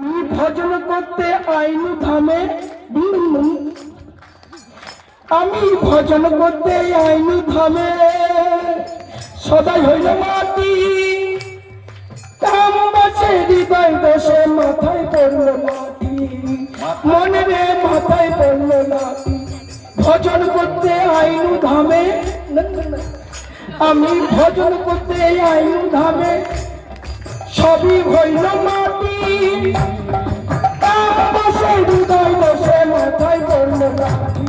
ভজন করতে আইনু ধামে আমি ভজন করতে আইনু ধামে সদাই হইল মাটি কাম বসে হৃদয় বসে মাথায় পড়ল মাটি মনে রে মাথায় পড়ল মাটি ভজন করতে আইনু ধামে আমি ভজন করতে আইনু ধামে সবই হইল মাটি কাম বসে হৃদয় বসে মাথায় পড়ল মাটি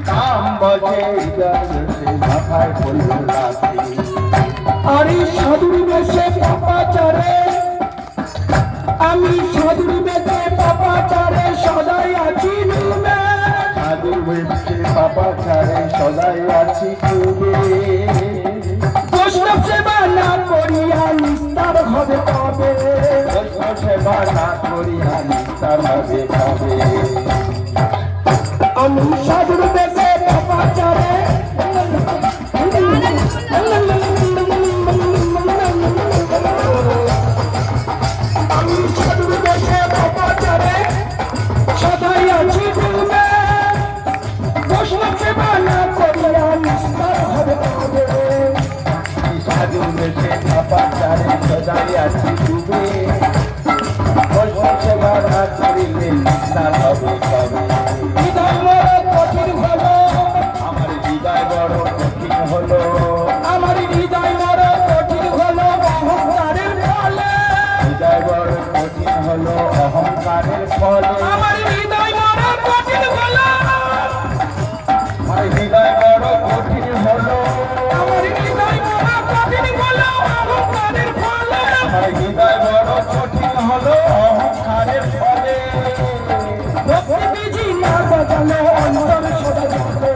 কাম বসে হৃদয় বসে মাথায় পড়ল মাটি আরে সাধুর বেশে পাপাচারে আমি সাধুর বেশে পাপাচারে সদাই আছি ডুবে সাধুর বেশে পাপাচারে সদাই আছি ডুবে বৈষ্ণব সেবা না করিয়া নিস্তার হবে কবে বৈষ্ণব সেবা না করিয়া নিস্তার হবে কবে আমি সাধুর বেশে পাপাচারে আমি সাধুর বেশে পাপাচারে সদাই আছি ডুবে বৈষ্ণব সেবা না করিয়া নিস্তার হবে কবে সাধুর বেশে পাপাচারে সদাই আছি ডুবে বৈষ্ণব সেবা না করিলে নিস্তার হবে কবে হৃদয় বড় কঠিন হলো আমার হৃদয় বড় কঠিন হলো আমার হৃদয় বড় কঠিন হলো অহংকারের ফলে হৃদয় বড় কঠিন হলো অহংকারের ফলে আমার হৃদয় বড় কঠিন হলো আমার হৃদয় বড় কঠিন হলো আমার হৃদয় বড় কঠিন হলো অহংকারের ফলে আমার হৃদয় বড় কঠিন হলো অহংকারের ফলে ভক্তি বিধি না বাজালে অন্তর সদা যাবে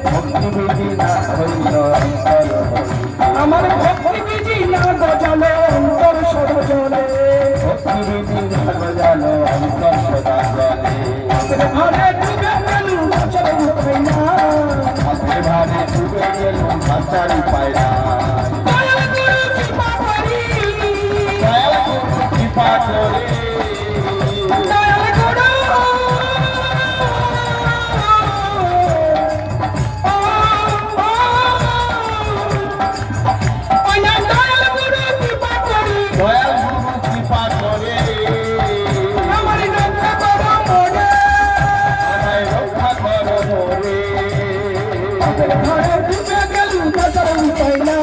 ভক্তিবিধি না হইল অন্তর হইল। আমার ভক্তি বিধি না বাজালে অন্তর সদা জলে ভক্তিবিধি না বাজালো অন্তর সদা জলে ঘরে ডুবে গেল চলে উঠবে না হাতের ভারে ডুবে গেল বাঁচার উপায় না দয়াল গুরু কৃপা করি দয়াল গুরু কৃপা করে দয়াল গুরু দয়াল গুরু কৃপা করি দয়াল গুরু কৃপা করে আমার রক্ষা করো মনে আমায় রক্ষা করো মোরে ঘরে ডুবে গেল বাজার উপায় না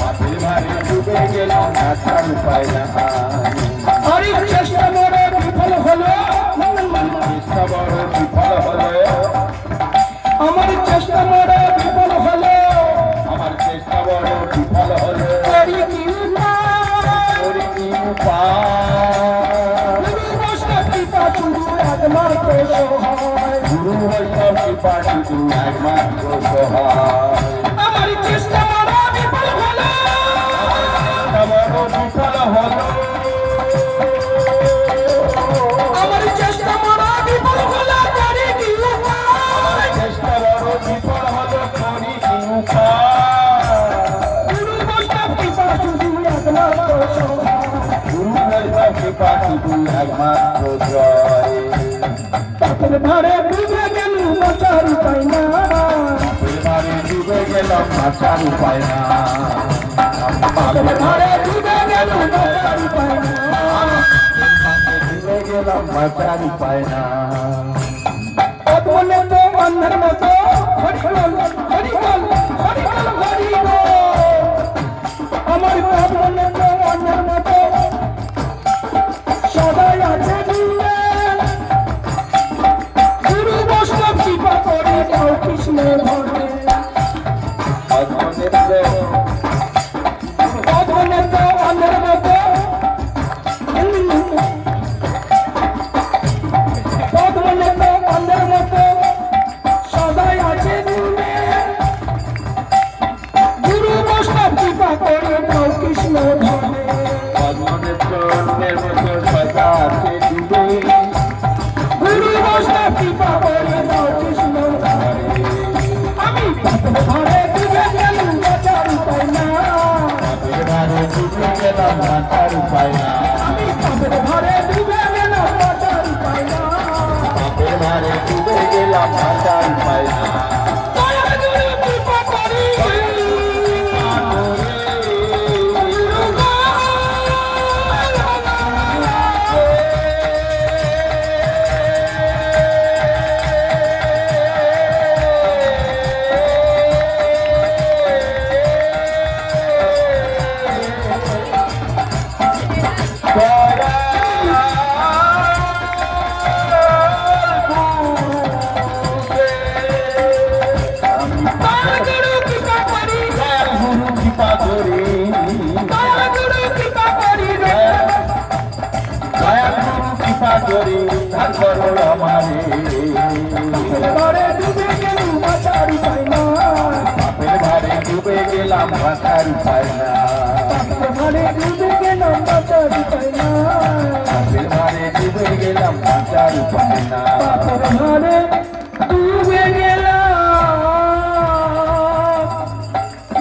হাতের ভারে ডুবে গেল বাঁচার উপায় না হরি চেষ্টা মনে বিফল হলো চেষ্টা বড় বিফল হলো আমার চেষ্টা মনে বিফল হলো আমার চেষ্টা বড় বিফল হলো করি কি উপায় করি কি উপায় গুরু বৈষ্ণব কৃপা শুধু একমাত্র সহায় গুরু বৈষ্ণব কৃপা শুধু একমাত্র সহায় আমার চেষ্টা মনে বিফল হলো চেষ্টা বড় বিফল হলো আমার চেষ্টা মনে বিফল হলো করি কি উপায় চেষ্টা বড় বিফল হলো করি কি উপায় গুরু বৈষ্ণব কৃপা শুধু একমাত্র সহায় গুরু বৈষ্ণব কৃপা শুধু একমাত্র জয় তাদের ধারে ডুবে গেল বাঁচার উপায় না এবারে ডুবে গেলাম বাঁচার উপায় না তাদের ধারে ডুবে গেল বাঁচার উপায় না ডুবে গেলাম বাঁচার উপায় না বলে তো অন্যের মতো হরিবল হরিবল হরিবল হরিবল আমার বলে তো অন্যের মতো সদাই আছে ডুবে গুরু বৈষ্ণব কৃপা করে যাও কৃষ্ণ ধরে বলে তো অন্যের মতো বলে তো অন্যের মতো সদাই আছে ডুবে গুরু বৈষ্ণব কৃপা করে যাও কৃষ্ণ ধরে অন্যের মতো সদা আছে ডুবে গুরু বৈষ্ণব কৃপা করে দাও কৃষ্ণ আমি ঘরে ডুবে গেলাম বাঁচার উপায় না এবারে ডুবে গেলাম বাঁচার উপায় না আমি ঘরে ডুবে গেলাম করি উদ্ধার করো আমারে ঘরে ডুবে গেলুম বাঁচার উপায় নাই বাপের ঘরে ডুবে গেলাম বাঁচার উপায় না ঘরে ডুবে গেলাম বাঁচার উপায় নাই বাপের ঘরে ডুবে গেলাম বাঁচার উপায় না বাপের ঘরে ডুবে গেলাম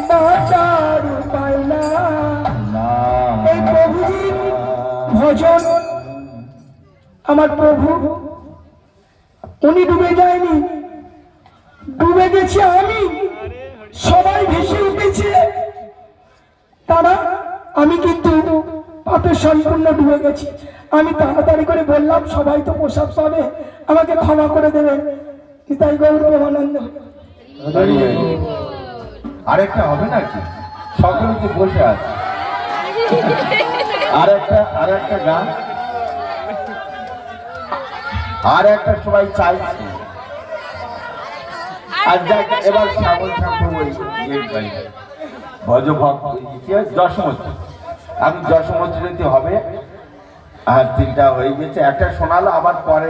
বাঁচার উপায় নাই এই প্রভুজির ভজন আমার প্রভু উনি ডুবে যায়নি ডুবে গেছে আমি সবাই ভেসে উঠেছে তারা আমি কিন্তু পাপে সম্পূর্ণ ডুবে গেছি আমি তাড়াতাড়ি করে বললাম সবাই তো প্রসাদ পাবে আমাকে ক্ষমা করে দেবেন নিতাই গৌর প্রেমানন্দ আরেকটা হবে নাকি সকলে তো বসে আছে আর একটা গান আর একটা সবাই চাইছে আর যাক এবার শ্যামল ঠাকুর ওই ভজ ভক্ত যশমতি আমি যশমতি হবে আর তিনটা হয়ে গেছে একটা শোনালো আবার পরে